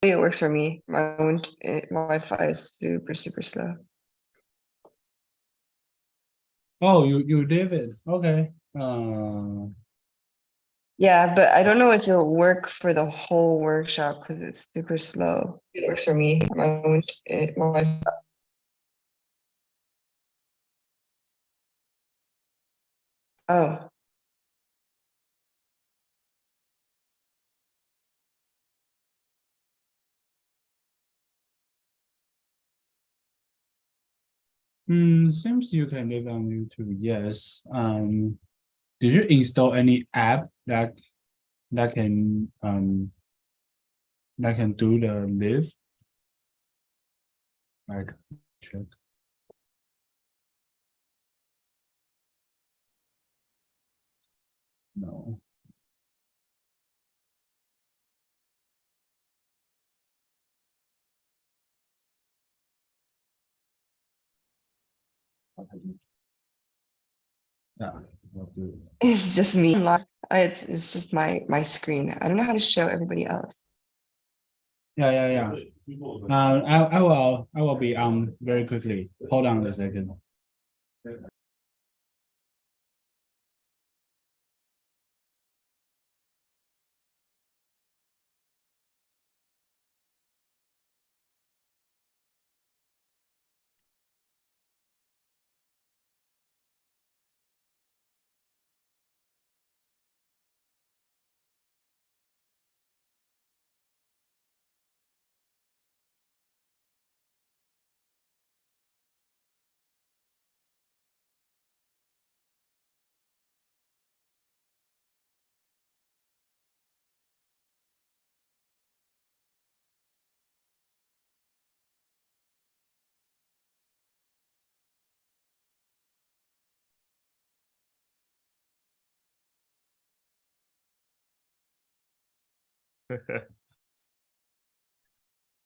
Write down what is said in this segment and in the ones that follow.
It works for me. My Wi-Fi is super slow. Oh, you did it. Okay. Yeah, but I don't know if it'll work for the whole workshop because it's super slow. It works for me. My Wi-Fi. Oh, Seems you can live on YouTube. Yes. Did you install any app that can do the live? Like check. No. Yeah, I'll do it. it's just me. It's just my screen. I don't know how to show everybody else. Yeah. I will be very quickly. Hold on a second.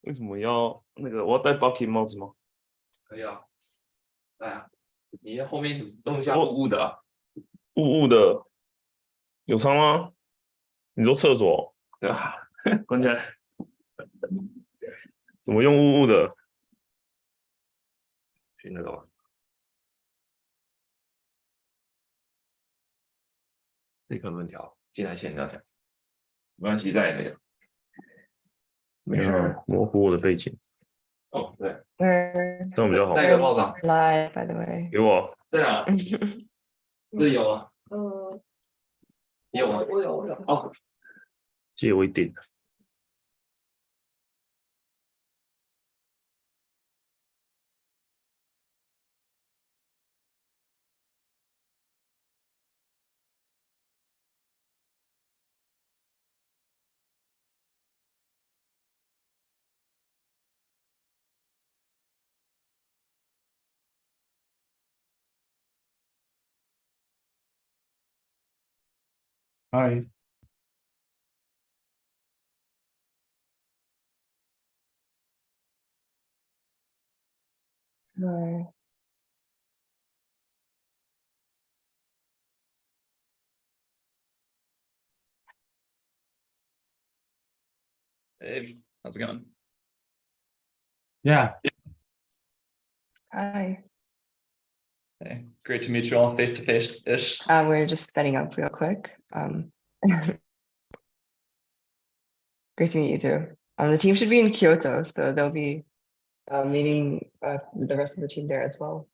为什么要那个？我要戴 Bucky 帽子吗？可以啊，来啊，你后面弄一下雾雾的啊，雾雾的，有差吗？你说厕所对吧？关键怎么用雾雾的？去那个吧，立刻轮调，进来线这样讲，没关系，这样也可以。没有啊，模糊我的背景，哦，对， We're 这样比较好。戴个帽子啊， live, by the way. 给我，对啊，这里有吗？你有吗？我有。哦，借我一点。Hi. No. hey, how's it going? Yeah. Hi. Hey, great to meet you all face to face ish. We're just setting up real quick. Great to meet you too. The team should be in Kyoto, so they'll be meeting the rest of the team there as well.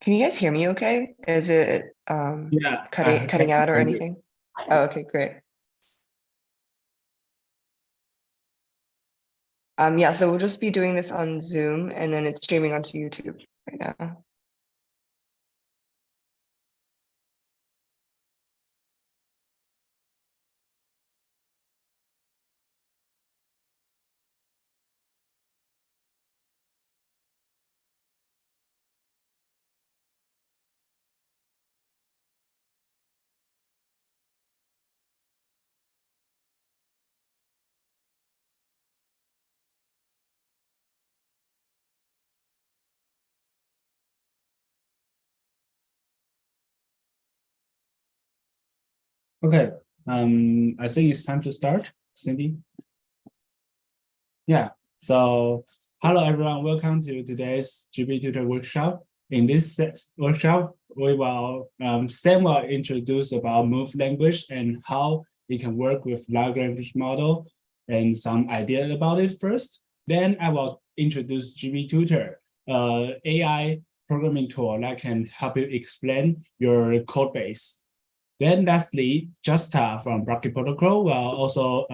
Can you guys hear me okay? Is it Yeah. cutting out or anything? Oh, okay, great. Yeah, so we'll just be doing this on Zoom and then it's streaming onto YouTube right now. Okay, I think it's time to start, Cindy. Yeah, so hello everyone, welcome to today's GPTutor Workshop. In this workshop, we will, Sam will introduce about Move language and how it can work with large language model and some idea about it first. Then I will introduce GPTutor, AI programming tool that can help you explain your code base. Then lastly, Justa from Blockchain Protocol will also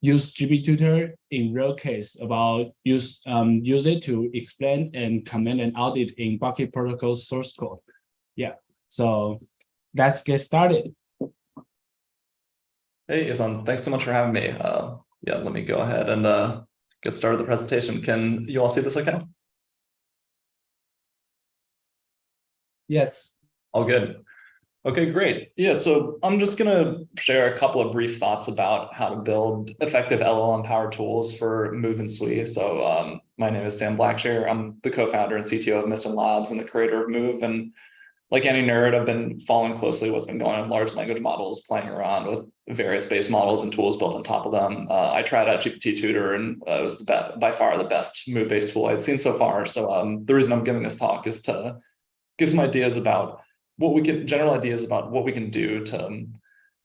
use GPTutor in real case about use it to explain and comment and audit in Blockchain Protocol source code. Yeah, so let's get started. Hey, Isan, thanks so much for having me. Yeah, let me go ahead and get started with the presentation. Can you all see this okay? Yes. All good. Okay, great. Yeah, so I'm just gonna share a couple of brief thoughts about how to build effective LLM-powered tools for Move and Sui. So my name is Sam Blackshear. I'm the co-founder and CTO of Miston Labs and the creator of Move. And like any nerd, I've been following closely what's been going on in large language models, playing around with various base models and tools built on top of them. I tried out GPTutor and it was by far the best Move-based tool I'd seen so far. So the reason I'm giving this talk is to give some ideas about general ideas about what we can do to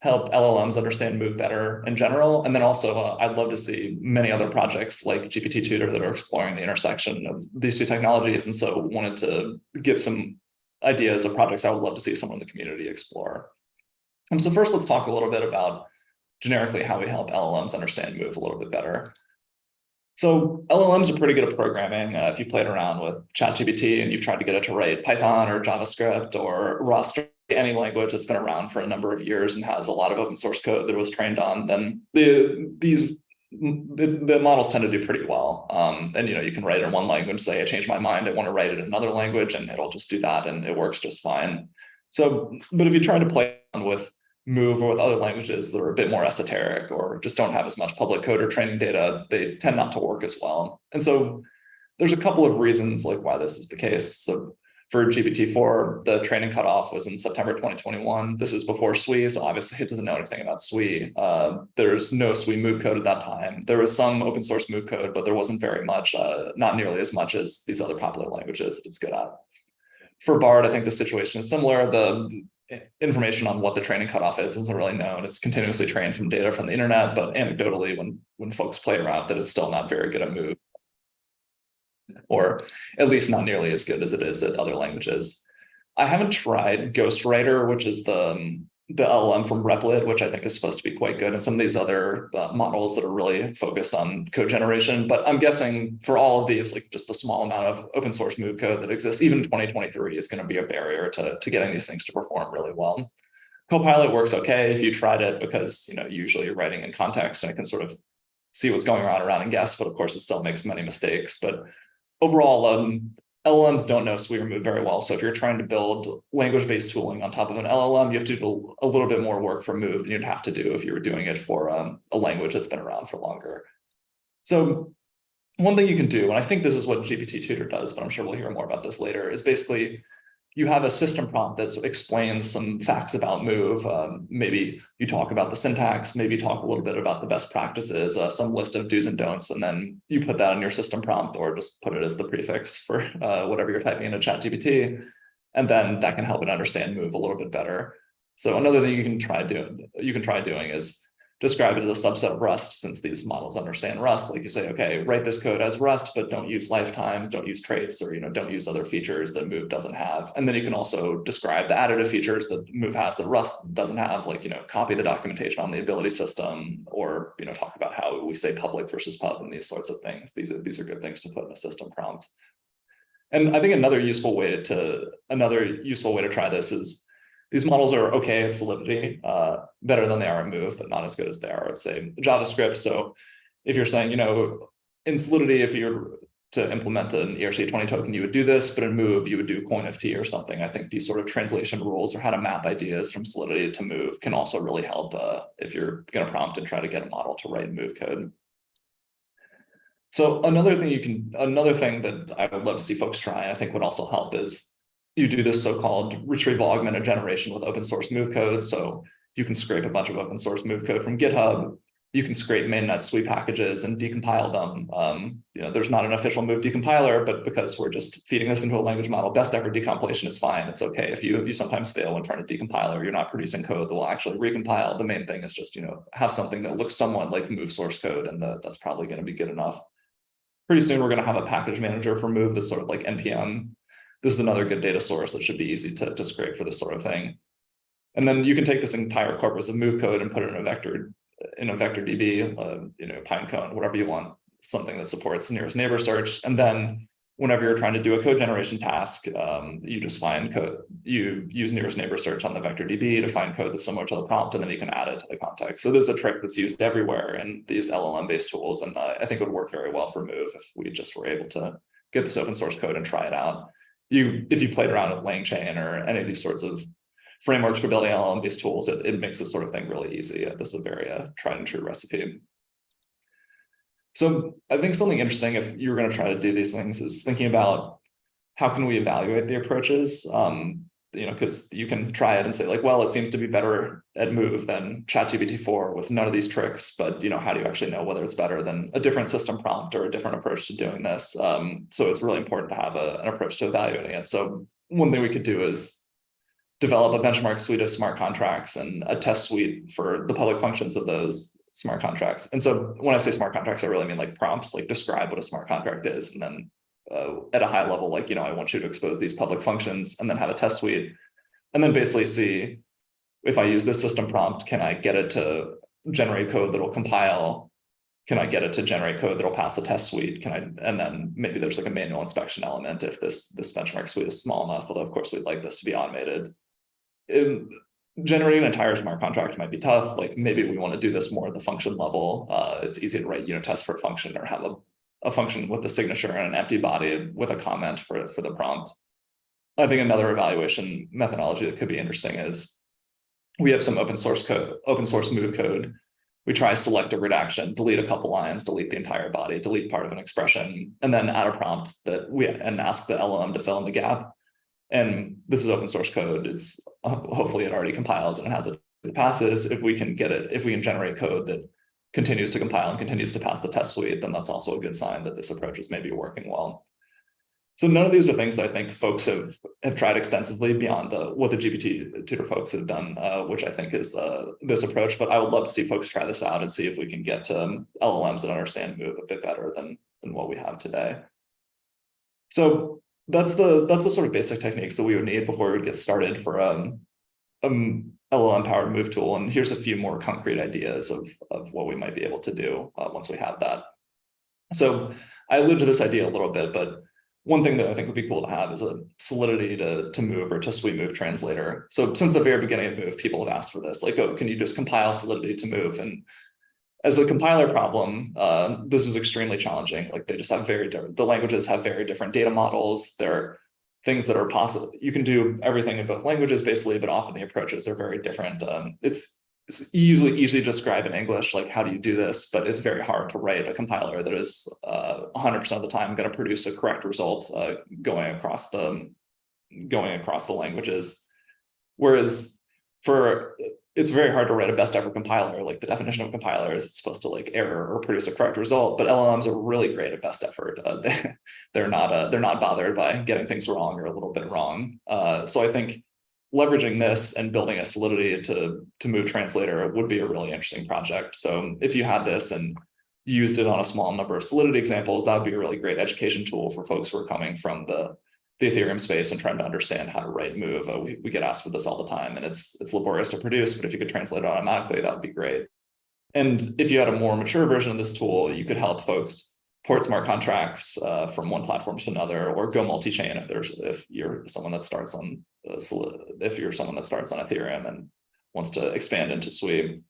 help LLMs understand Move better in general. And then also, I'd love to see many other projects like GPTutor that are exploring the intersection of these two technologies. And so wanted to give some ideas of projects I would love to see someone in the community explore. So first, let's talk a little bit about generically how we help LLMs understand Move a little bit better. So LLMs are pretty good at programming. If you played around with ChatGPT and you've tried to get it to write Python or JavaScript or Rust, or any language that's been around for a number of years and has a lot of open source code that it was trained on, then the models tend to do pretty well. And you can write it in one language, say, I changed my mind, I want to write it in another language, and it'll just do that, and it works just fine. So, but if you try to play around with Move or with other languages that are a bit more esoteric or just don't have as much public code or training data, they tend not to work as well. And so there's a couple of reasons like why this is the case. So for GPT-4, the training cutoff was in September 2021. This is before Sui, so obviously it doesn't know anything about Sui. There's no Sui Move code at that time. There was some open source Move code, but there wasn't very much, not nearly as much as these other popular languages that it's good at. For BARD, I think the situation is similar. The information on what the training cutoff isn't really known. It's continuously trained from data from the internet, but anecdotally, when folks play around, that it's still not very good at Move, or at least not nearly as good as it is at other languages. I haven't tried Ghostwriter, which is the LLM from Replit, which I think is supposed to be quite good, and some of these other models that are really focused on code generation. But I'm guessing for all of these, like just the small amount of open source Move code that exists, even 2023 is going to be a barrier to getting these things to perform really well. Copilot works okay if you tried it because usually you're writing in context and it can sort of see what's going around and guess, but of course it still makes many mistakes. But overall, LLMs don't know Sui or Move very well. So if you're trying to build language-based tooling on top of an LLM, you have to do a little bit more work for Move than you'd have to do if you were doing it for a language that's been around for longer. So one thing you can do, and I think this is what GPTutor does, but I'm sure we'll hear more about this later, is basically you have a system prompt that explains some facts about Move. Maybe you talk about the syntax, maybe you talk a little bit about the best practices, some list of do's and don'ts, and then you put that in your system prompt or just put it as the prefix for whatever you're typing into ChatGPT. And then that can help it understand Move a little bit better. So another thing you can try doing is describe it as a subset of Rust, since these models understand Rust. Like you say, okay, write this code as Rust, but don't use lifetimes, don't use traits, or don't use other features that Move doesn't have. And then you can also describe the additive features that Move has that Rust doesn't have, like copy the documentation on the ability system, or talk about how we say public versus pub and these sorts of things. These are good things to put in a system prompt. And I think another useful way to try this is, these models are okay at Solidity, better than they are at Move, but not as good as they are at, say, JavaScript. So if you're saying, in Solidity, if you're to implement an ERC20 token, you would do this, but in Move, you would do CoinFT or something. I think these sort of translation rules or how to map ideas from Solidity to Move can also really help if you're going to prompt and try to get a model to write Move code. So another thing that I would love to see folks try, I think would also help, is you do this so-called retrieval augmented generation with open source Move code. So you can scrape a bunch of open source move code from GitHub. You can scrape mainnet sweep packages and decompile them. There's not an official move decompiler, but because we're just feeding this into a language model, best effort decompilation is fine. It's okay if you sometimes fail when trying to decompile, or you're not producing code that will actually recompile. The main thing is just have something that looks somewhat like move source code, and that's probably going to be good enough. Pretty soon we're going to have a package manager for move that's sort of like npm. This is another good data source that should be easy to scrape for this sort of thing. And then you can take this entire corpus of move code and put it in a vector DB, Pinecone, whatever you want, something that supports nearest neighbor search. And then whenever you're trying to do a code generation task, you just find code, you use nearest neighbor search on the vector DB to find code that's similar to the prompt, and then you can add it to the context. So this is a trick that's used everywhere in these LLM-based tools, and I think it would work very well for Move if we just were able to get this open source code and try it out. If you played around with LangChain or any of these sorts of frameworks for building LLM-based tools, it makes this sort of thing really easy. This is a very tried and true recipe. So I think something interesting, if you were going to try to do these things, is thinking about how can we evaluate the approaches? Because you can try it and say like, well, it seems to be better at Move than ChatGPT-4 with none of these tricks, but how do you actually know whether it's better than a different system prompt or a different approach to doing this? So it's really important to have an approach to evaluating it. So one thing we could do is develop a benchmark suite of smart contracts and a test suite for the public functions of those smart contracts. And so when I say smart contracts, I really mean like prompts, like describe what a smart contract is. And then at a high level, like, I want you to expose these public functions, and then have a test suite. And then basically see if I use this system prompt, can I get it to generate code that'll compile? Can I get it to generate code that'll pass the test suite? And then maybe there's like a manual inspection element if this benchmark suite is small enough, although of course we'd like this to be automated. Generating an entire smart contract might be tough. Like maybe we want to do this more at the function level. It's easy to write unit tests for a function, or have a function with a signature and an empty body with a comment for the prompt. I think another evaluation methodology that could be interesting is we have some open source Move code. We try selective redaction, delete a couple lines, delete the entire body, delete part of an expression, and then add a prompt and ask the LLM to fill in the gap. And this is open source code. It's hopefully it already compiles and it has it passes. If we can generate code that continues to compile and continues to pass the test suite, then that's also a good sign that this approach is maybe working well. So none of these are things that I think folks have tried extensively beyond what the GPTutor folks have done, which I think is this approach. But I would love to see folks try this out and see if we can get to LLMs that understand Move a bit better than what we have today. So that's the sort of basic techniques that we would need before we would get started for LLM powered Move tool. And here's a few more concrete ideas of what we might be able to do once we have that. So I alluded to this idea a little bit, but one thing that I think would be cool to have is a Solidity to Move or to Sweet Move translator. So since the very beginning of Move, people have asked for this, like, oh, can you just compile Solidity to Move? And as a compiler problem, this is extremely challenging. Like they just have the languages have very different data models. There are things that are possible. You can do everything in both languages basically, but often the approaches are very different. It's usually easy to describe in English, like how do you do this, but it's very hard to write a compiler that is 100% of the time going to produce a correct result going across the languages. Whereas it's very hard to write a best effort compiler. Like the definition of a compiler is it's supposed to like error or produce a correct result, but LLMs are really great at best effort. They're not bothered by getting things wrong or a little bit wrong. So I think leveraging this and building a Solidity to Move translator would be a really interesting project. So if you had this and used it on a small number of Solidity examples, that would be a really great education tool for folks who are coming from the Ethereum space and trying to understand how to write Move. We get asked for this all the time, and it's laborious to produce, but if you could translate it automatically, that would be great. And if you had a more mature version of this tool, you could help folks port smart contracts from one platform to another, or go multi-chain if you're someone that starts on Ethereum and wants to expand into Sweep.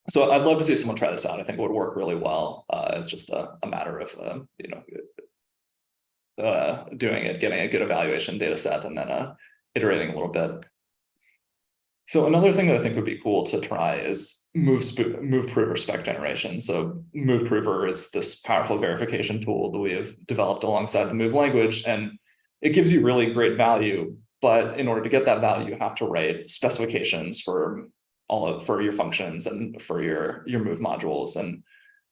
So I'd love to see someone try this out. I think it would work really well. It's just a matter of doing it, getting a good evaluation data set, and then iterating a little bit. So another thing that I think would be cool to try is Move Prover spec generation. So Move Prover is this powerful verification tool that we have developed alongside the Move language, and it gives you really great value. But in order to get that value, you have to write specifications for for your functions and for your move modules. And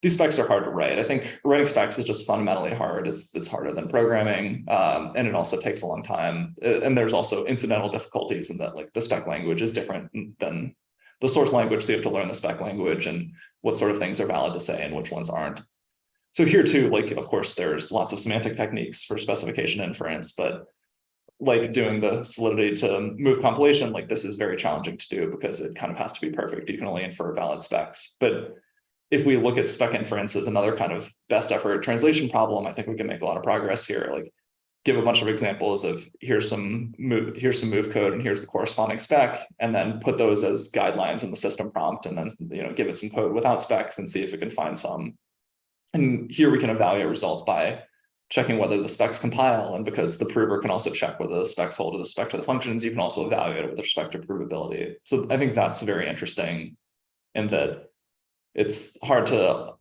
these specs are hard to write. I think writing specs is just fundamentally hard. It's harder than programming, and it also takes a long time. And there's also incidental difficulties in that, like, the spec language is different than the source language, so you have to learn the spec language and what sort of things are valid to say and which ones aren't. So here too, like, of course, there's lots of semantic techniques for specification inference, but like doing the solidity to move compilation, like, this is very challenging to do because it kind of has to be perfect. You can only infer valid specs. But if we look at spec inference as another kind of best effort translation problem, I think we can make a lot of progress here. Like, give a bunch of examples of here's some move code and here's the corresponding spec, and then put those as guidelines in the system prompt, and then, you know, give it some code without specs and see if it can find some. And here we can evaluate results by checking whether the specs compile, and because the prover can also check whether the specs hold with respect to the functions, you can also evaluate it with respect to provability. So I think that's very interesting, in that it's hard to,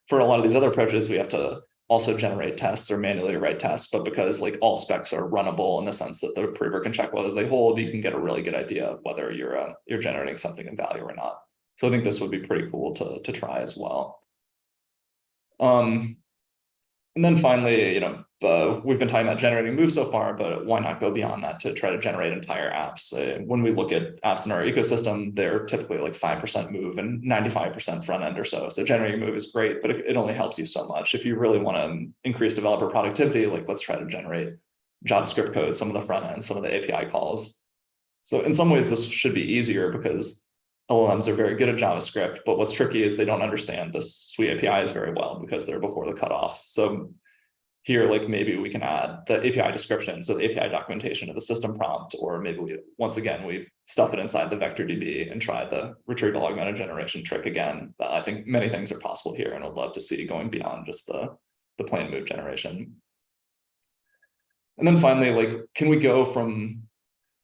for a lot of these other approaches, we have to also generate tests or manually write tests, but because, like, all specs are runnable in the sense that the prover can check whether they hold, you can get a really good idea of whether you're generating something in value or not. So I think this would be pretty cool to try as well. And then finally, you know, we've been talking about generating moves so far, but why not go beyond that to try to generate entire apps? When we look at apps in our ecosystem, they're typically like 5% move and 95% front end or so. So generating move is great, but it only helps you so much. If you really want to increase developer productivity, like, let's try to generate JavaScript code, some of the front end, some of the API calls. So in some ways, this should be easier because LLMs are very good at JavaScript, but what's tricky is they don't understand the suite APIs very well because they're before the cutoffs. So here, like, maybe we can add the API description, so the API documentation of the system prompt, or maybe we stuff it inside the vector DB and try the retrieval augmented generation trick again. I think many things are possible here, and I'd love to see going beyond just the plain move generation. And then finally, like, can we go from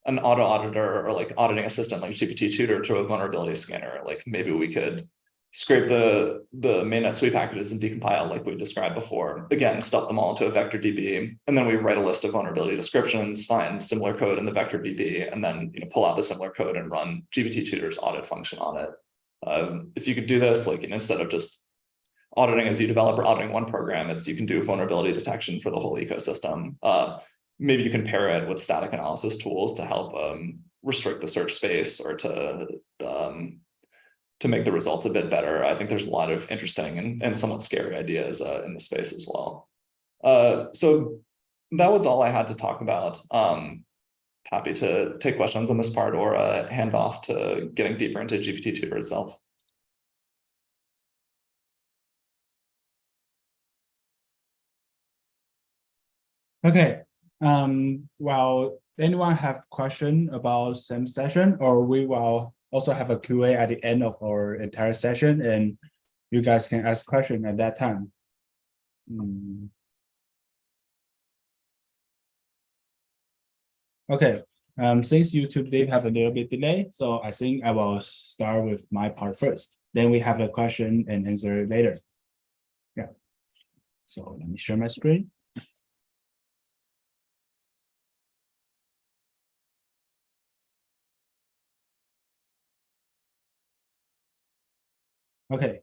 an auto auditor or like auditing assistant like GPTutor to a vulnerability scanner? Like, maybe we could scrape the mainnet sweep packages and decompile like we described before. Again, stuff them all into a vector DB, and then we write a list of vulnerability descriptions, find similar code in the vector DB, and then, you know, pull out the similar code and run GPTutor's audit function on it. If you could do this, like, and instead of just auditing as you develop or auditing one program, you can do vulnerability detection for the whole ecosystem. Maybe you can pair it with static analysis tools to help restrict the search space, or to make the results a bit better. I think there's a lot of interesting and somewhat scary ideas in the space as well. So that was all I had to talk about. Happy to take questions on this part, or hand off to getting deeper into GPTutor itself. Okay. Well, anyone have question about Sam's session, or we will also have a QA at the end of our entire session, and you guys can ask questions at that time. Okay. Since YouTube did have a little bit delay, so I think I will start with my part first. Then we have the question and answer later. Yeah. So let me share my screen. Okay.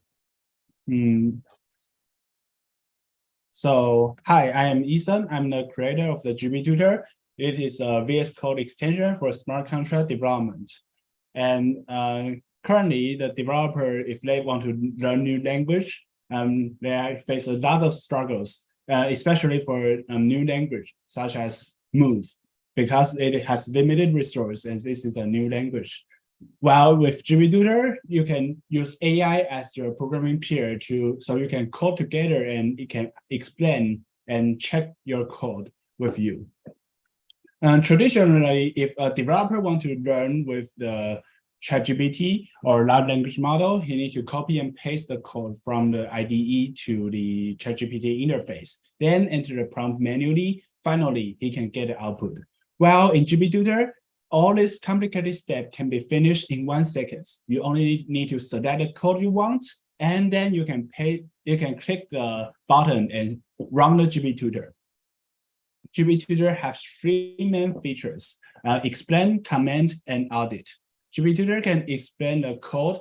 So hi, I am Ethan. I'm the creator of the GPTutor. It is a VS Code extension for smart contract development. And currently, the developer, if they want to learn new language, they face a lot of struggles, especially for a new language such as Move, because it has limited resource and this is a new language. While with GPTutor, you can use AI as your programming peer so you can code together and it can explain and check your code with you. Traditionally, if a developer wants to learn with the ChatGPT or large language model, he needs to copy and paste the code from the IDE to the ChatGPT interface, then enter the prompt manually. Finally, he can get the output. While in GPTutor, all this complicated step can be finished in 1 second. You only need to select the code you want, and then you can click the button and run the GPTutor. GPTutor has 3 main features: explain, comment, and audit. GPTutor can explain the code,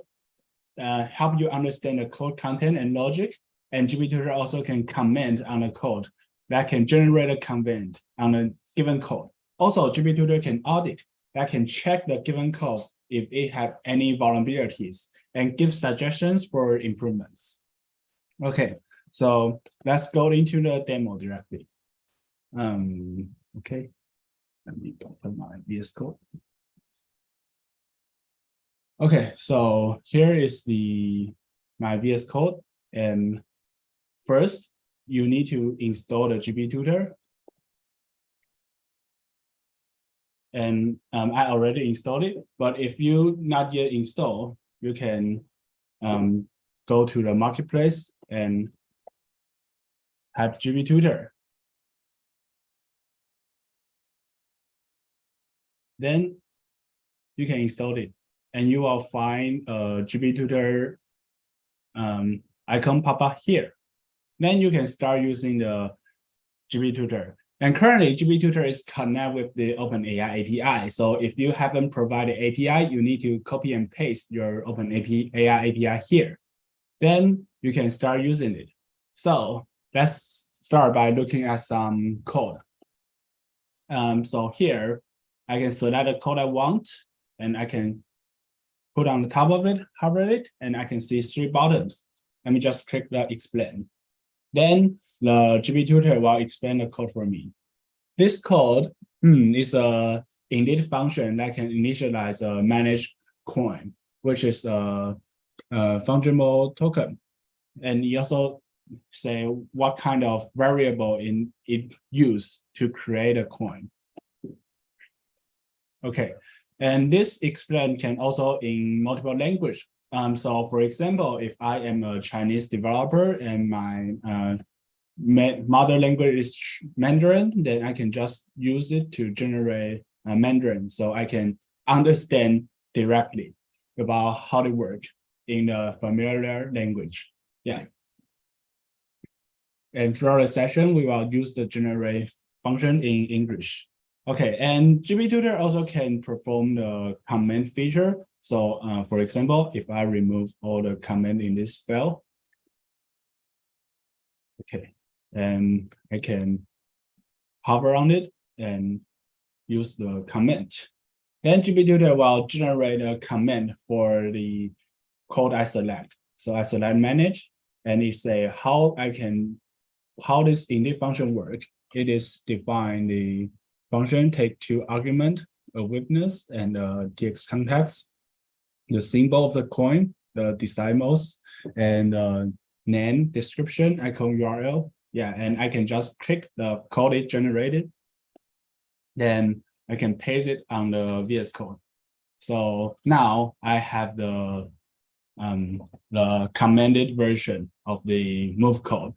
help you understand the code content and logic, and GPTutor also can comment on the code that can generate a comment on a given code. Also, GPTutor can audit, that can check the given code if it have any vulnerabilities and give suggestions for improvements. Okay, so let's go into the demo directly. Okay, let me open my VS Code. Okay, so here is my VS Code, and first you need to install the GPTutor. And I already installed it, but if you not yet install, you can go to the marketplace and have GPTutor. Then you can install it, and you will find a GPTutor icon pop up here. Then you can start using the GPTutor. And currently, GPTutor is connected with the OpenAI API. So if you haven't provided API, you need to copy and paste your OpenAI API here. Then you can start using it. So let's start by looking at some code. So here, I can select the code I want, and I can put on the top of it, hover it, and I can see 3 buttons. Let me just click the explain. Then the GPTutor will explain the code for me. This code is a init function that can initialize a managed coin, which is a fungible token. And you also say what kind of variable it used to create a coin. Okay, and this explain can also in multiple language. So for example, if I am a Chinese developer and my mother language is Mandarin, then I can just use it to generate Mandarin, so I can understand directly about how they work in a familiar language. Yeah. And throughout the session, we will use the generate function in English. Okay, and GPTutor also can perform the comment feature. So for example, if I remove all the comment in this file, okay, and I can hover on it and use the comment. Then GPTutor will generate a comment for the code I select. So I select manage, and it say how this init function work. It is define the function take 2 argument, a witness and a text context, the symbol of the coin, the decimals, and name, description, icon URL. Yeah, and I can just click the code it generated. Then I can paste it on the VS Code. So now I have the commented version of the move code.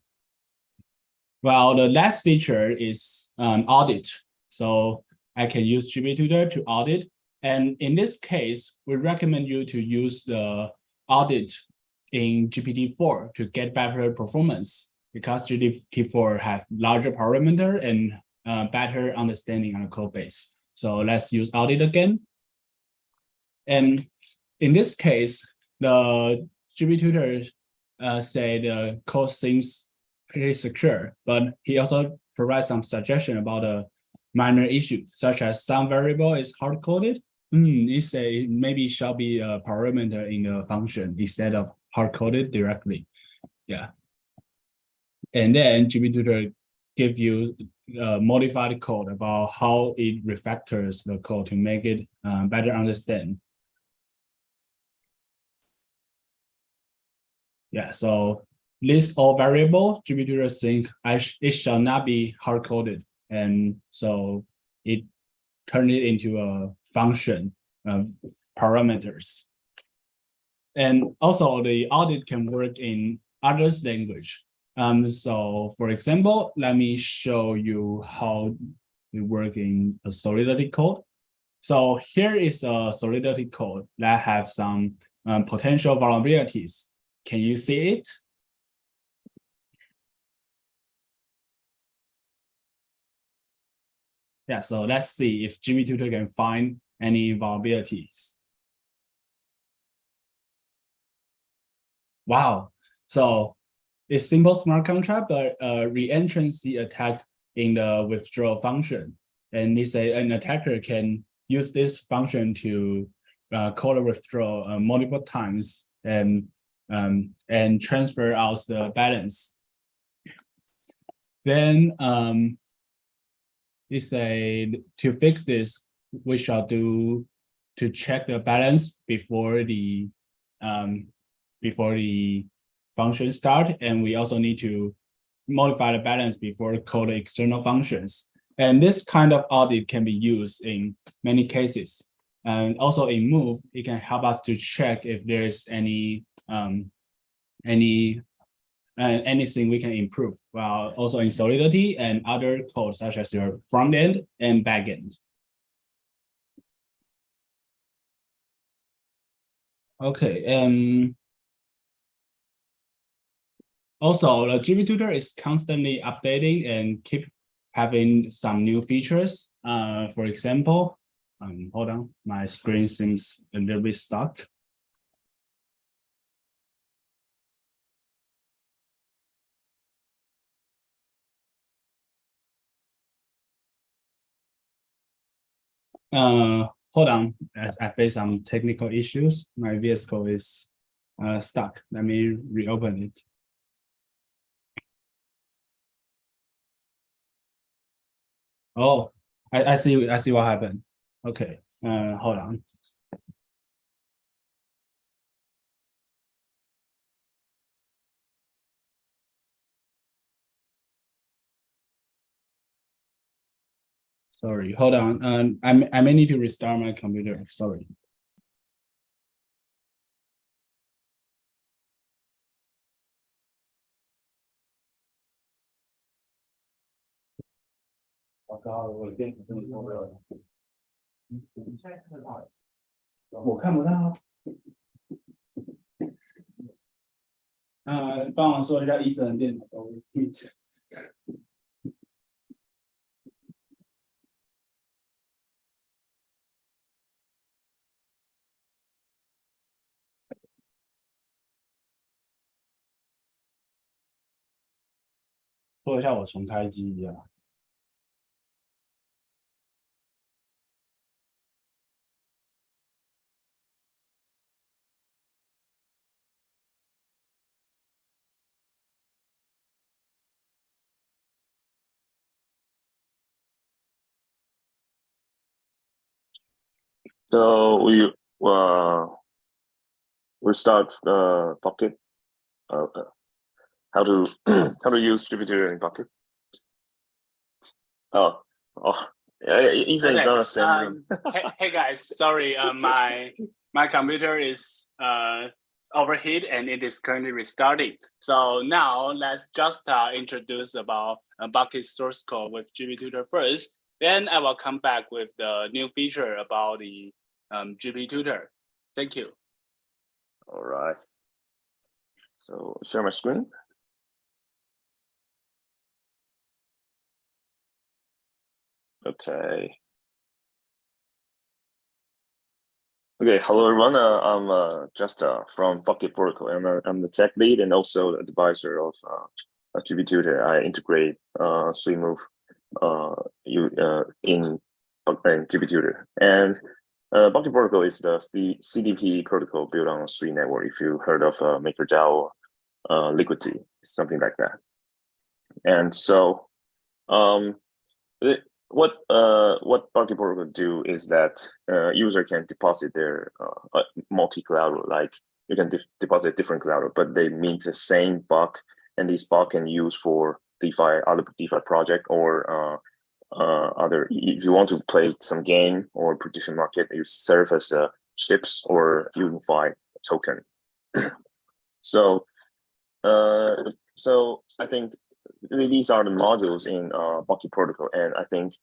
Well, the last feature is audit. So I can use GPTutor to audit. And in this case, we recommend you to use the audit in GPT-4 to get better performance, because GPT-4 have larger parameter and better understanding on the code base. So let's use audit again. And in this case, the GPTutor say the code seems pretty secure, but he also provides some suggestion about a minor issue, such as some variable is hard-coded. It say maybe shall be a parameter in the function instead of hard-coded directly. Yeah. And then GPTutor give you modified code about how it refactors the code to make it better understand. Yeah, so list all variable, GPTutor think it shall not be hard-coded. And so it turned it into a function parameters. And also the audit can work in others language. So for example, let me show you how we work in a Solidity code. So here is a Solidity code that have some potential vulnerabilities. Can you see it? Yeah, so let's see if GPTutor can find any vulnerabilities. Wow. So it's simple smart contract, but reentrancy attack in the withdrawal function. And they say an attacker can use this function to call a withdrawal multiple times and transfer out the balance. Then they say to fix this, we shall do to check the balance before the function start, and we also need to modify the balance before call the external functions. And this kind of audit can be used in many cases. And also in Move, it can help us to check if there's anything we can improve, while also in Solidity and other codes such as your front end and back end. Okay, also, the GPTutor is constantly updating and keep having some new features. For example, hold on, my screen seems a little bit stuck. Hold on, I face some technical issues. My VS Code is stuck. Let me reopen it. Oh, I see what happened. Okay, hold on. Sorry, hold on. I may need to restart my computer. Sorry.我看不到。帮我说一下医生的电脑。说一下我重开机啊。So we start Pocket. How to how to use GPTutor in Pocket? Oh, Ethan is on the same room. Hey guys, sorry, my computer is overheat and it is currently restarting. So now let's just introduce about Bucket source code with GPTutor first. Then I will come back with the new feature about the GPTutor. Thank you. All right. So share my screen. Okay. Okay, hello everyone. I'm just from Bucket Protocol, and I'm the tech lead and also the advisor of GPTutor. I integrate SweetMove in GPTutor. And Bucket Protocol is the CDP protocol built on Sweet network. If you heard of MakerDAO, Liquidity, something like that. And so what Bucket Protocol do is that user can deposit their multi-collateral, like you can deposit different collateral, but they meet the same block, and this block can use for DeFi, other DeFi project, or other. If you want to play some game or prediction market, you serve as chips or unify token. So I think these are the modules in Bucket Protocol, and I think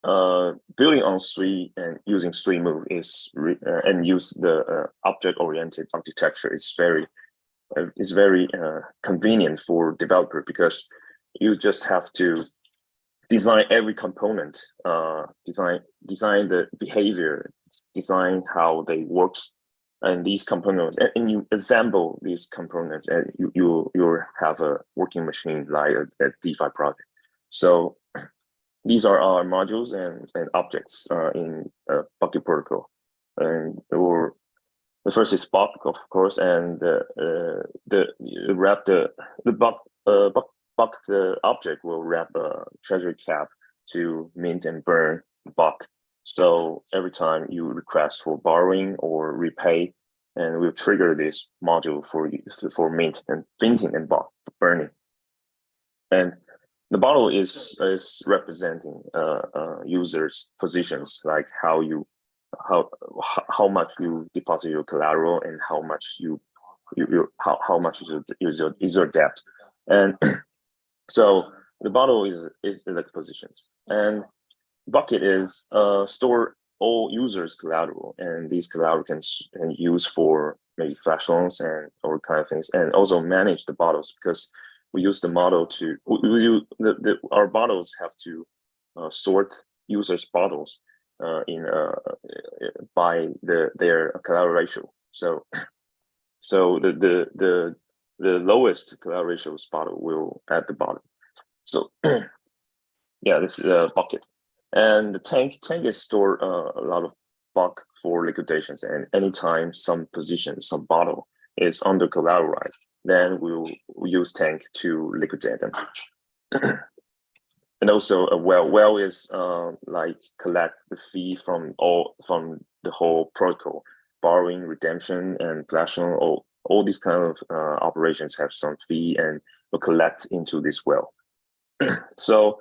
building on Sweet and using SweetMove is and use the object-oriented architecture is very convenient for developer, because you just have to design every component, design the behavior, design how they work and these components, and you assemble these components, and you have a working machine like a DeFi project. So these are our modules and objects in Bucket protocol, and the first is Buck, of course, and the Buck the object will wrap a treasury cap to mint and burn Buck. So every time you request for borrowing or repay, and we'll trigger this module for mint and minting and Buck burning. And the bottle is representing users' positions, like how much you deposit your collateral and how much how much is your debt. And so the bottle is the positions, and bucket is store all users' collateral, and these collateral can use for maybe flash loans and or kind of things, and also manage the bottles, because we use the model to our bottles have to sort users' bottles by their collateral ratio. So the lowest collateral ratio bottle will at the bottom. So yeah, this is a bucket, and the tank is store a lot of buck for liquidations, and anytime some position, some bottle is under collateralized, then we'll use tank to liquidate them. And also a well is like collect the fee from the whole protocol, borrowing, redemption, and flash loan. All these kind of operations have some fee and will collect into this well. So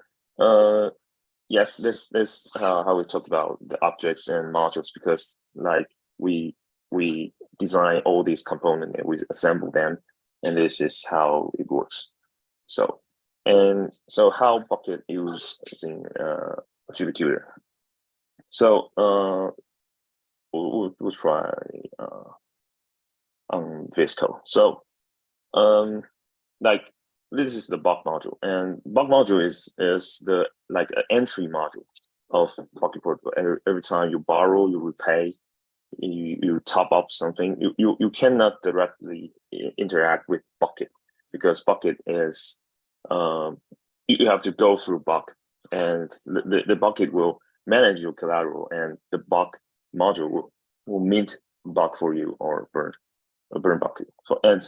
yes, this how we talk about the objects and modules, because like we design all these components and we assemble them, and this is how it works. So how bucket is in GPTutor. So we'll try on this code. So like this is the Buck module, and Buck module is the like an entry module of Bucket protocol. Every time you borrow, you repay, you top up something, you cannot directly interact with Bucket, because Bucket is you have to go through Buck, and the Bucket will manage your collateral, and the Buck module will mint Buck for you or burn Bucket. And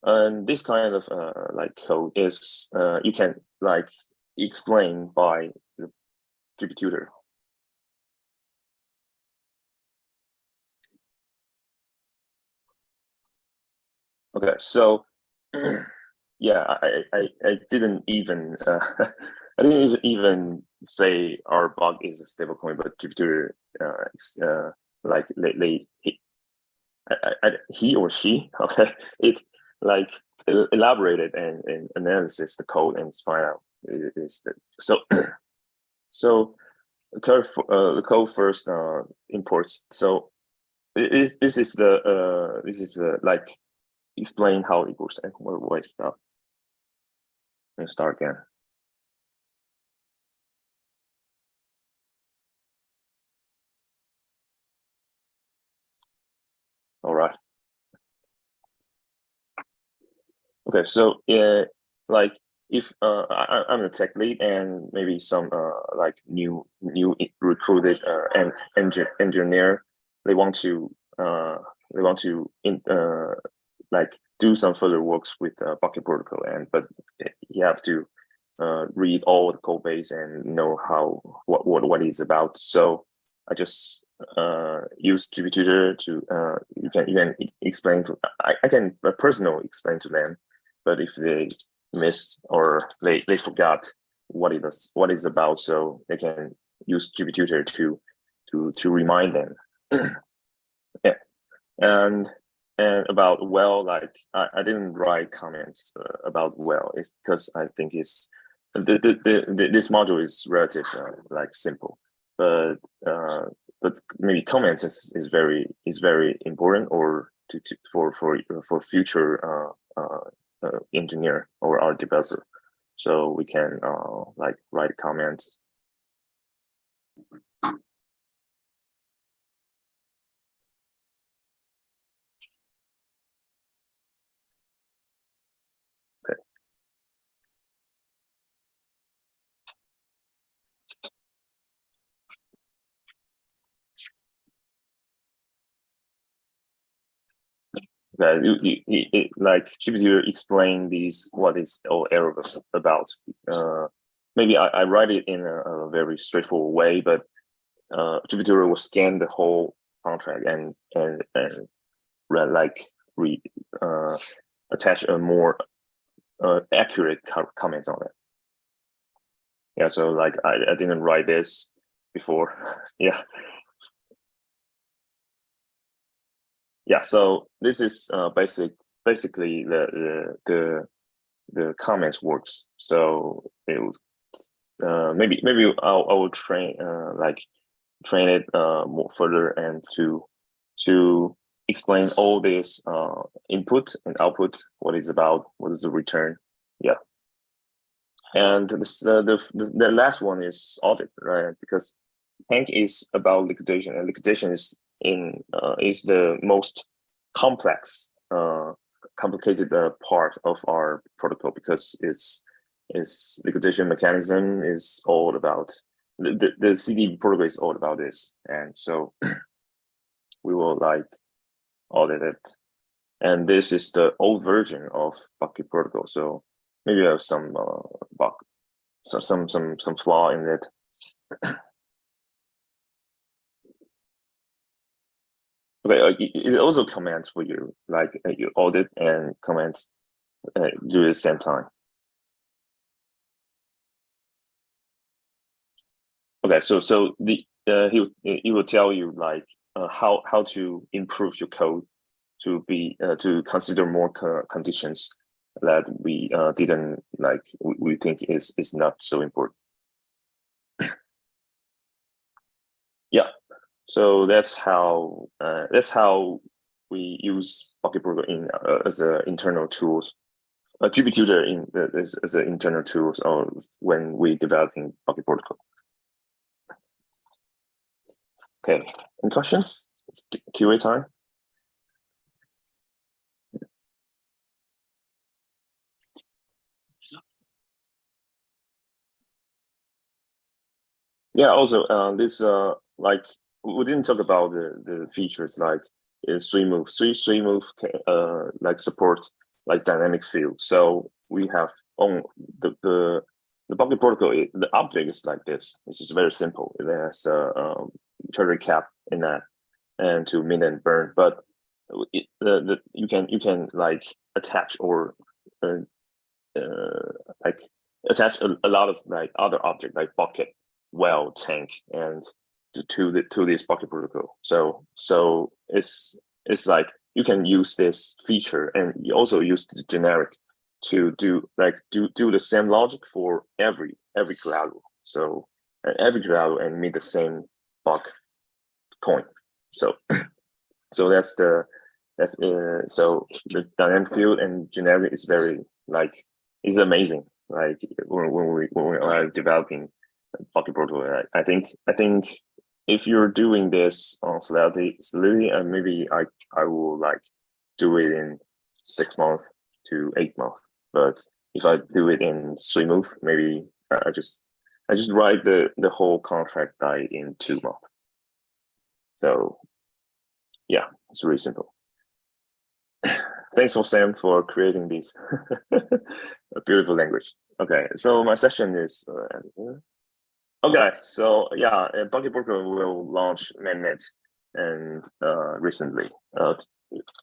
and this kind of like code is you can like explain by the GPTutor. Okay, so yeah, I didn't even I didn't even say our bug is a stablecoin, but GPTutor like he or she, okay, it like elaborated and analysis the code and find out is that so the code first imports. So this is like explain how it works. And where stop? And start again. All right. Okay, so like if I'm a tech lead, and maybe some like new recruited engineer, they want to like do some further works with Bucket protocol, but you have to read all the code base and know what it's about. So I just use GPTutor to you can explain to I can personally explain to them, but if they missed or they forgot what it's about, so they can use GPTutor to remind them. Yeah, and about like I didn't write comments about it's because I think it's this module is relative like simple, but maybe comments is very important, or for future engineer or our developer, so we can like write comments. Okay, like GPTutor explain these what is all error about. Maybe I write it in a very straightforward way, but GPTutor will scan the whole contract and attach a more accurate comments on it. Yeah, so like I didn't write this before. Yeah. Yeah, so this is basically the comments works. So it maybe I will train train it more further and to explain all this input and output, what is about, what is the return. Yeah. And this the last one is audit, right? Because Tank is about liquidation, and liquidation is the most complex, complicated part of our protocol, because its liquidation mechanism is all about the CD protocol is all about this, and so we will like audit it. And this is the old version of bucket protocol, so maybe I have some bug, so some flaw in it. Okay, it also commands for you, like you audit and comments do at the same time. Okay, so he will tell you like how to improve your code to be to consider more conditions that we didn't like, we think is not so important. Yeah, so that's how we use bucket protocol in as an internal tools. GPTutor as an internal tools, or when we developing bucket protocol. Okay, any questions? It's QA time. Yeah, also this like we didn't talk about the features like three move like support like dynamic field. So we have on the bucket protocol, the object is like this. This is very simple. It has a treasury cap in that, and to mint and burn. But you can like attach or like attach a lot of like other object like bucket, well, tank, and to this bucket protocol. So it's like you can use this feature, and you also use the generic to do the same logic for every collateral. So every collateral and meet the same block coin. So that's so the dynamic field and generic is very like is amazing. Like when we are developing bucket protocol, I think if you're doing this on Solidity, and maybe I will like do it in 6 months to 8 months. But if I do it in 3 months, maybe I just write the whole contract in 2 months. So yeah, it's really simple. Thanks for Sam for creating this a beautiful language. Okay, so my session is okay. So yeah, Bucket Broker will launch mainnet and recently,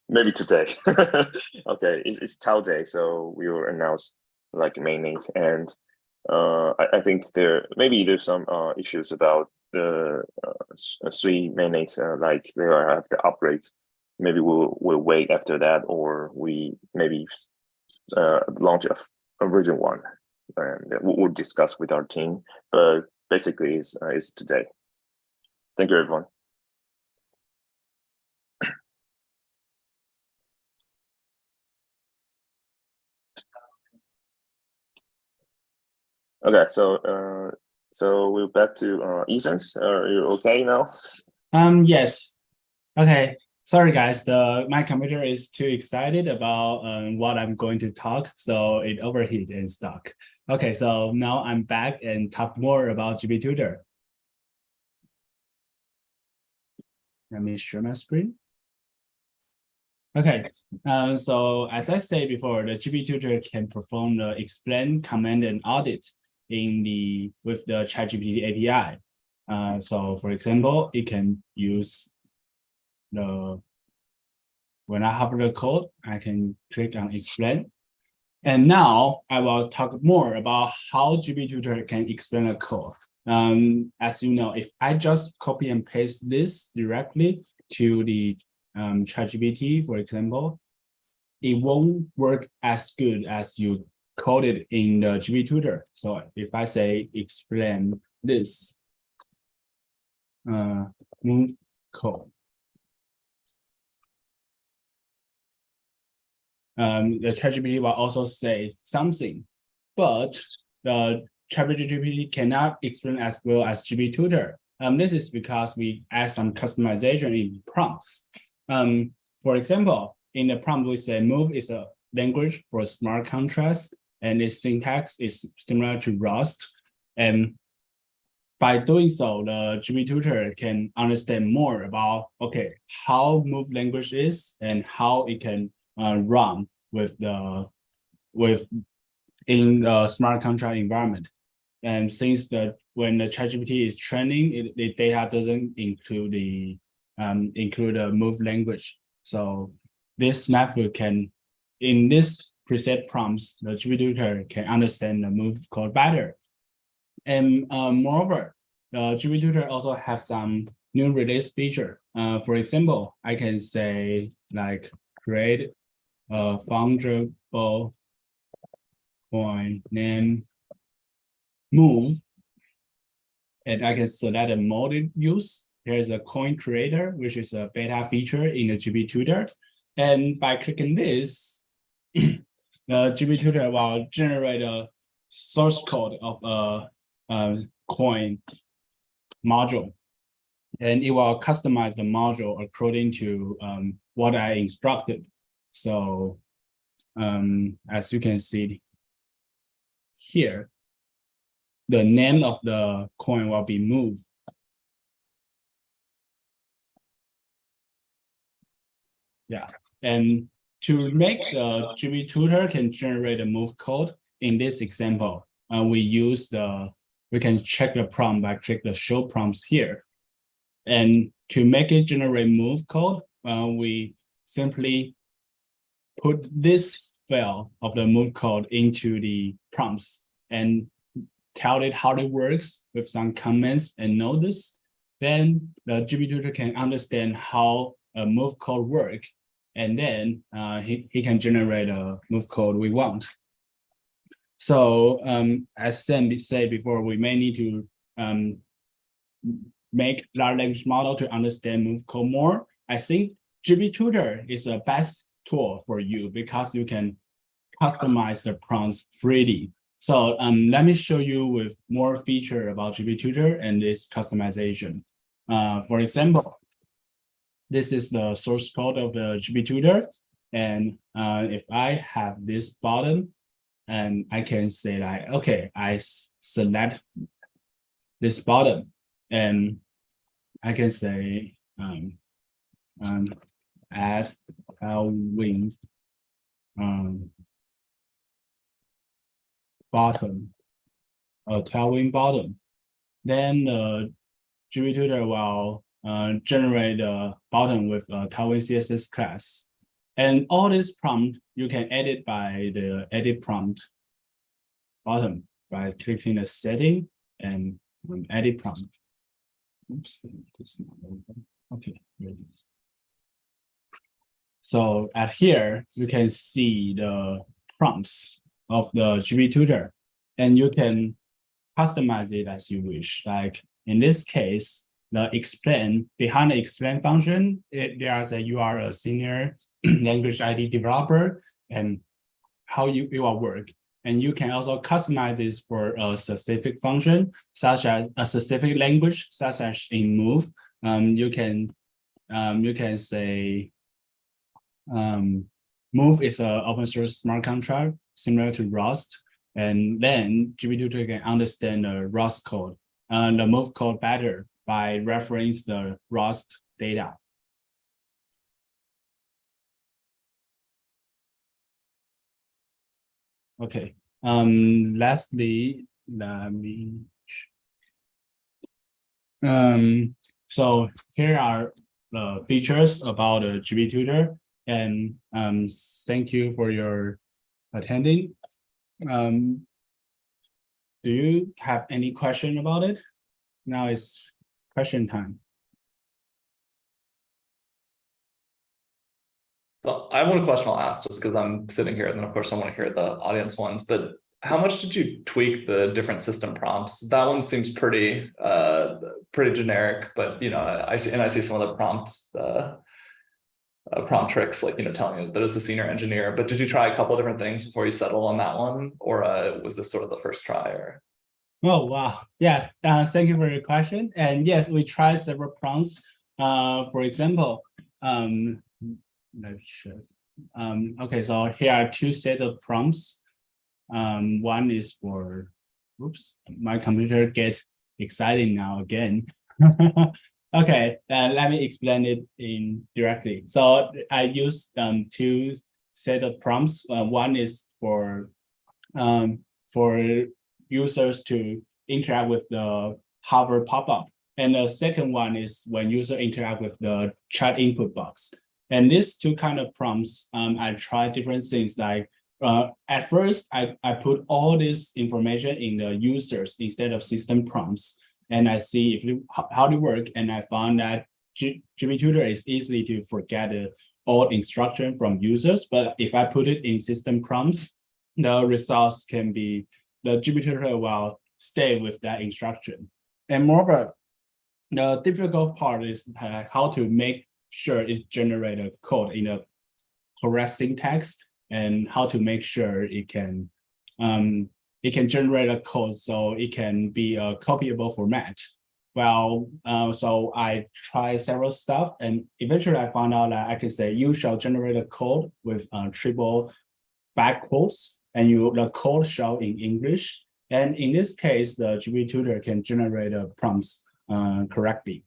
maybe today. Okay, it's Tau Day, so we will announce like mainnet, and I think there's some issues about the 3 mainnet, like they have the upgrades. Maybe we'll wait after that, or we maybe launch a version 1, and we'll discuss with our team. But basically, it's today. Thank you, everyone. Okay, so we're back to Ethan's. Are you okay now? Yes. Okay. Sorry, guys. My computer is too excited about what I'm going to talk, so it overheat and stuck. Okay, so now I'm back and talk more about GPTutor. Let me share my screen. Okay, so as I said before, the GPTutor can perform the explain, command, and audit with the ChatGPT API. So for example, it can use when I have the code, I can click on explain. And now I will talk more about how GPTutor can explain a code. As you know, if I just copy and paste this directly to the ChatGPT, for example, it won't work as good as you code it in the GPTutor. So if I say explain this move code, the ChatGPT will also say something, but the ChatGPT cannot explain as well as GPTutor. This is because we add some customization in prompts. For example, in the prompt, we say move is a language for smart contracts, and its syntax is similar to Rust. And by doing so, the GPTutor can understand more about, okay, how move language is and how it can run in the smart contract environment. And since when the ChatGPT is training, the data doesn't include the move language. So this method can, in this preset prompts, the GPTutor can understand the move code better. And moreover, the GPTutor also has some new release feature. For example, I can say like create a fungible coin name move, and I can select a mode use. There's a coin creator, which is a beta feature in the GPTutor. And by clicking this, the GPTutor will generate a source code of a coin module, and it will customize the module according to what I instructed. So as you can see here, the name of the coin will be moved. Yeah, and to make the GPTutor can generate a move code, in this example, we can check the prompt by click the show prompts here. And to make it generate move code, we simply put this file of the move code into the prompts and tell it how it works with some comments and notice. Then the GPTutor can understand how a move code works, and then he can generate a move code we want. So as Sam said before, we may need to make large language model to understand move code more. I think GPTutor is the best tool for you because you can customize the prompts freely. So let me show you with more feature about GPTutor and its customization. For example, this is the source code of the GPTutor. And if I have this button, and I can say like, okay, I select this button, and I can say add tailwind button, a tailwind button. Then the GPTutor will generate a button with a tailwind CSS class. And all this prompt you can edit by the edit prompt button by clicking the setting and edit prompt. Oops, this is not open. Okay, here it is. So at here, you can see the prompts of the GPTutor, and you can customize it as you wish. Like in this case, the explain, behind the explain function, there's you are a senior language ID developer and how you will work. And you can also customize this for a specific function, such as a specific language, such as in move. You can say move is an open source smart contract similar to Rust, and then GPTutor can understand the Rust code and the move code better by reference the Rust data. Okay. Lastly, let me. So here are the features about the GPTutor, and thank you for your attending. Do you have any question about it? Now it's question time. So I have one question I'll ask just because I'm sitting here, and then of course I want to hear the audience ones, but how much did you tweak the different system prompts? That one seems pretty pretty generic, but you know, I see some of the prompts, prompt tricks, like, you know, telling you that it's a senior engineer, but did you try a couple of different things before you settled on that one? Or was this sort of the first try? Or Oh, wow. Yeah, thank you for your question. And yes, we tried several prompts. For example, let's check. Okay, so here are two sets of prompts. One is for, oops, my computer gets excited now again. Okay, let me explain it in directly. So I used two set of prompts. One is for users to interact with the hover pop-up, and the second one is when user interact with the chat input box. And these two kind of prompts, I tried different things. Like at first, I put all this information in the users instead of system prompts, and I see if how they work. And I found that GPTutor is easily to forget the old instruction from users. But if I put it in system prompts, the results can be, the GPTutor will stay with that instruction. And moreover, the difficult part is how to make sure it generates a code in a correct syntax, and how to make sure it can generate a code so it can be a copyable format. Well, so I tried several stuff, and eventually I found out that I can say you shall generate a code with triple back quotes, and the code show in English. And in this case, the GPTutor can generate prompts correctly.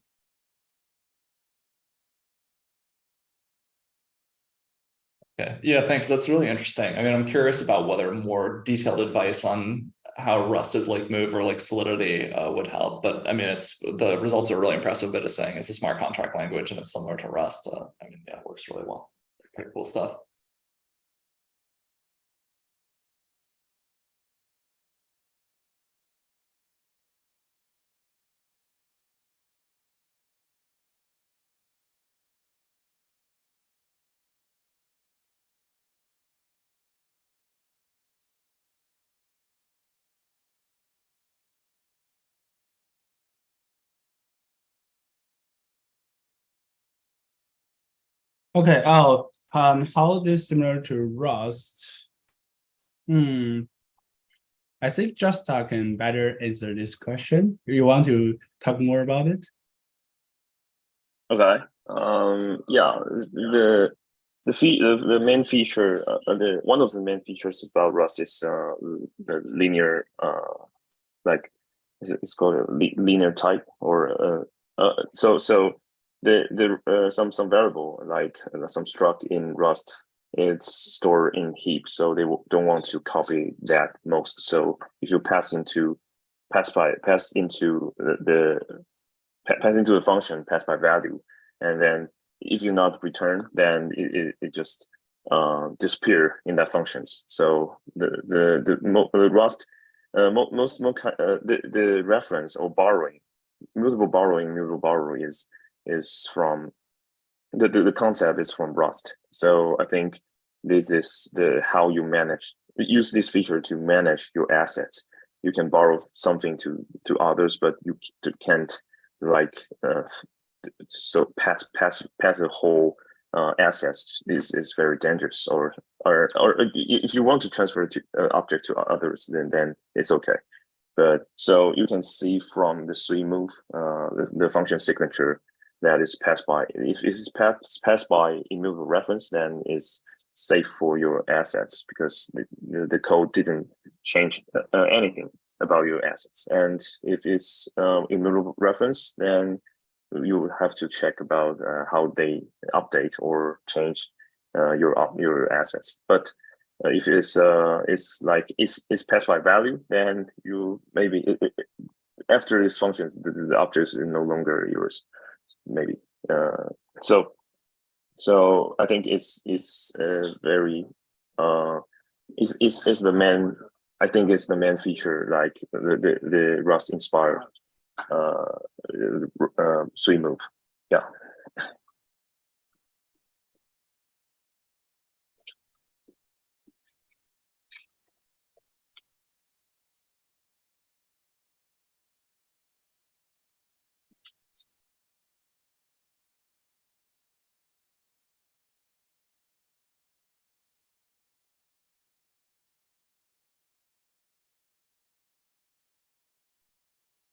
okay, yeah, thanks. That's really interesting. I mean, I'm curious about whether more detailed advice on how Rust is like move or like Solidity would help. But I mean, it's the results are really impressive. But it's saying it's a smart contract language and it's similar to Rust. I mean, yeah, it works really well. Pretty cool stuff. Okay. Oh, how this is similar to Rust? I think Justa can better answer this question. You want to talk more about it? Okay. Yeah. The main feature, one of the main features about Rust is the linear, like it's called a linear type, or so some variable like some struct in Rust, it's stored in heap, so they don't want to copy that most. So if you pass into the function pass by value, and then if you not return, then it just disappear in that functions. So the Rust the reference or borrowing, mutable borrowing is from the concept is from Rust. So I think this is how you use this feature to manage your assets. You can borrow something to others, but you can't like so pass the whole assets is very dangerous. Or if you want to transfer to object to others, then it's okay. But so you can see from the sweep move, the function signature that is passed by. If it's passed by immutable reference, then it's safe for your assets because the code didn't change anything about your assets. And if it's immutable reference, then you have to check about how they update or change your assets. But if it's like it's passed by value, then you maybe after these functions, the object is no longer yours. Maybe so I think it's very is the main. I think it's the main feature, like the Rust inspired sweep move. Yeah.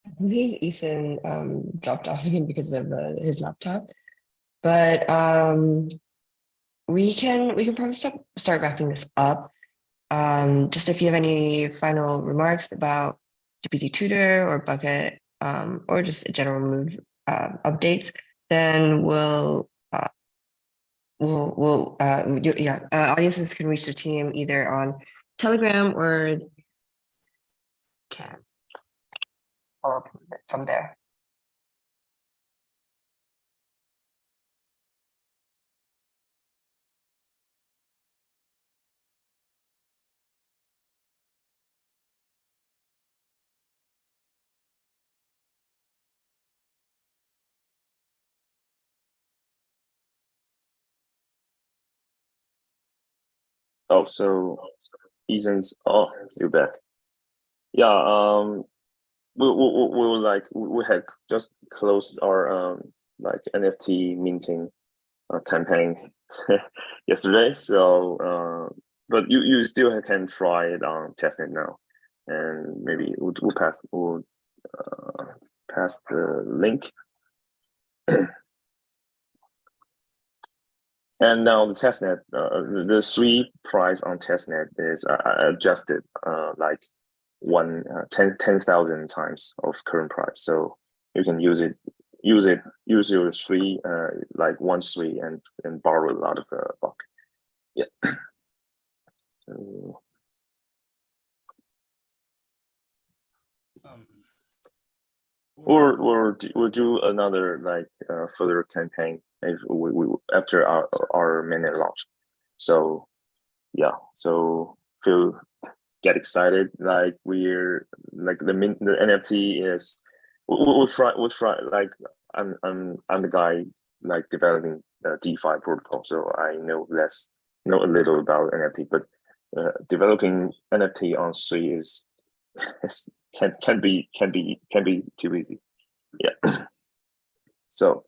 I believe Ethan dropped off again because of his laptop, but we can probably start wrapping this up. Just if you have any final remarks about GPTutor or Bucket, or just general move updates, then audiences can reach the team either on Telegram or can follow up from there. Oh, so Ethan's. Oh, you're back. Yeah. We had just closed our like NFT minting campaign yesterday. So but you still can try it on testnet now, and maybe we'll pass the link. And now the testnet, the sweep price on testnet is adjusted like 10,000 times of current price. So you can use your sweep like one sweep and borrow a lot of buck. Yeah. Or we'll do another like further campaign if we after our mainnet launch. So yeah, so get excited, like we're like the NFT is we'll try like I'm the guy like developing DeFi protocol, so I know a little about NFT, but developing NFT on Sui is can be too easy. Yeah. So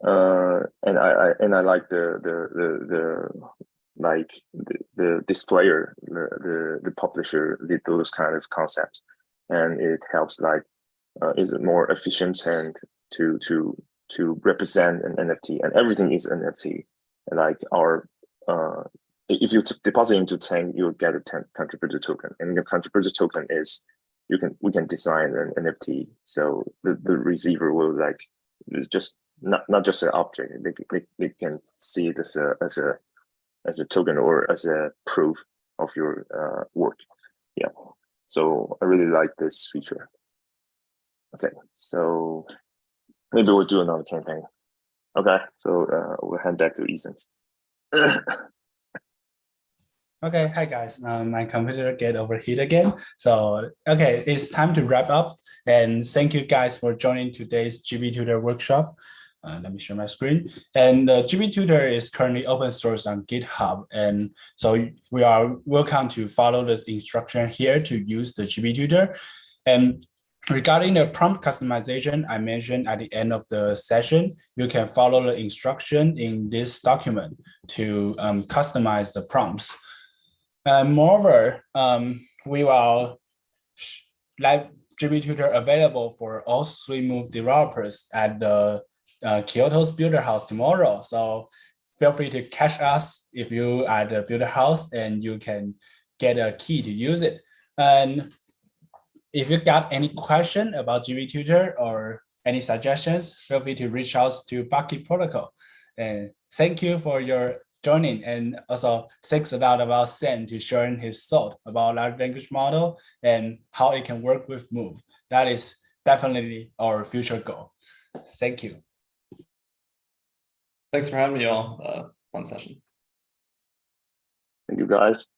and I like the like the displayer, the publisher did those kind of concepts, and it helps like is it more efficient and to represent an NFT, and everything is NFT. And like our if you deposit into Tank, you'll get a contributor token, and the contributor token is we can design an NFT, so the receiver will like it's just not just an object. They can see it as a token or as a proof of your work. Yeah. So I really like this feature. Okay, so maybe we'll do another campaign. Okay, so we'll hand back to Ethan. Okay, hi guys. My computer get overheat again. So, okay, it's time to wrap up. And thank you guys for joining today's GPTutor workshop. Let me share my screen. And GPTutor is currently open source on GitHub. And so we are welcome to follow the instruction here to use the GPTutor. And regarding the prompt customization I mentioned at the end of the session, you can follow the instruction in this document to customize the prompts. Moreover, we will let GPTutor available for all Sweetmove developers at the Kyoto's Builder House tomorrow. So feel free to catch us if you are at the Builder House, and you can get a key to use it. And if you got any question about GPTutor or any suggestions, feel free to reach out to Bucket Protocol. And thank you for your joining, and also thanks a lot about Sam to sharing his thought about large language model and how it can work with Move. That is definitely our future goal. Thank you. Thanks for having me all. Fun session. Thank you, guys.